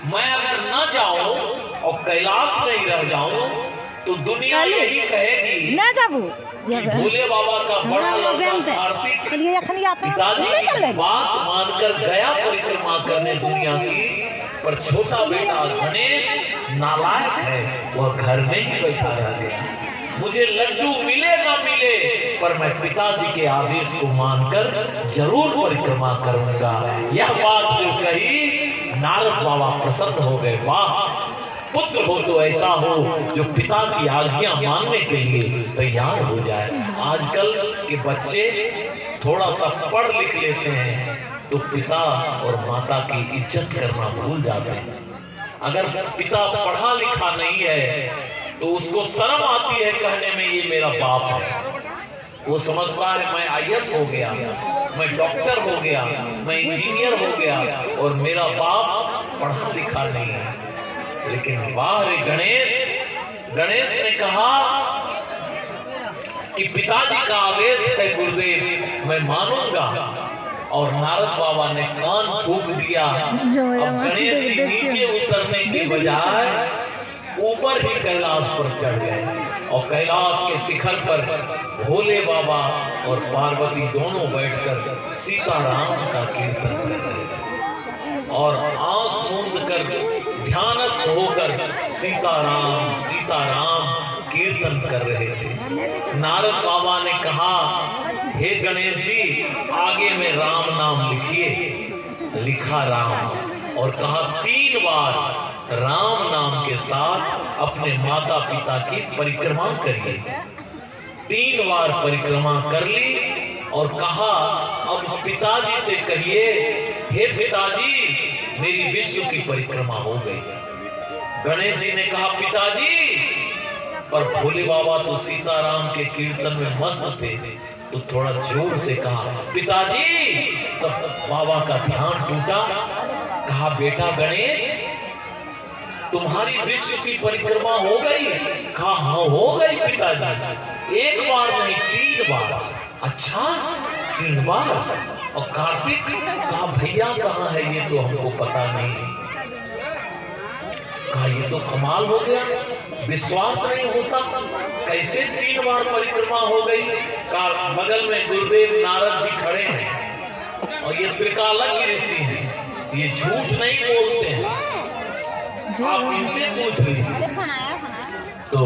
मैं अगर न जाऊं और कैलाश में ही रह जाऊं तो दुनिया यही कहेगी ना जाबू कि भोले बाबा का बड़ा लड़का कार्तिक पिताजी की बात मानकर गया परिक्रमा करने दुनिया की, पर छोटा बेटा गणेश नालायक है, वह घर में ही बैठा रह गया। मुझे लड्डू मिले ना मिले पर मैं पिताजी के आदेश को मानकर जरूर परिक्रमा करूंगा। यह बात जो कही नारद बाबा प्रसन्न हो गए। वाह, पुत्र हो तो ऐसा हो जो पिता की आज्ञा मानने के लिए तैयार हो जाए। आजकल के बच्चे थोड़ा सा पढ़ लिख लेते हैं तो पिता और माता की इज्जत करना भूल जाते हैं। अगर पिता पढ़ा लिखा नहीं है तो उसको शर्म आती है कहने में ये मेरा बाप है। वो समझता है मैं आईएएस हो गया, मैं डॉक्टर हो गया, मैं इंजीनियर हो गया और मेरा बाप पढ़ा लिखा नहीं है। लेकिन वाह रे गणेश, गणेश ने कहा कि पिताजी का आदेश है गुरुदेव, मैं मानूंगा। और नारद बाबा ने कान फूंक दिया। अब गणेश जी नीचे उतरने के बजाय ऊपर ही कैलाश पर चढ़ गए और कैलाश के शिखर पर भोले बाबा और पार्वती दोनों बैठकर सीताराम का कीर्तन कर रहे और आंख मूंद कर ध्यानस्थ होकर सीताराम सीताराम कीर्तन कर रहे थे। नारद बाबा ने कहा, हे गणेश जी, आगे में राम नाम लिखिए। लिखा राम और कहा 3 बार राम नाम के साथ अपने माता पिता की परिक्रमा करिए। 3 बार परिक्रमा कर ली और कहा, अब पिताजी से कहिए, हे पिताजी, मेरी विश्व की परिक्रमा हो गई। गणेश जी ने कहा, पिताजी, पर भोले बाबा तो सीताराम के कीर्तन में मस्त थे तो थोड़ा जोर से कहा, पिताजी। तो बाबा का ध्यान टूटा। कहा, बेटा गणेश, तुम्हारी विश्व की परिक्रमा हो गई? कहा, हाँ हो गई पिताजी। 1 बार नहीं 3 बार। अच्छा, 3 बार? और कार्तिक? कहा, भैया कहाँ है, ये तो हमको पता नहीं। कहा, ये तो कमाल हो गया, विश्वास नहीं होता, कैसे 3 बार परिक्रमा हो गई? कहा, बगल में गुरुदेव नारद जी खड़े हैं और ये त्रिकालज्ञ ऋषि हैं, ये झूठ नहीं बोलते हैं, आप इनसे पूछ लीजिए। तो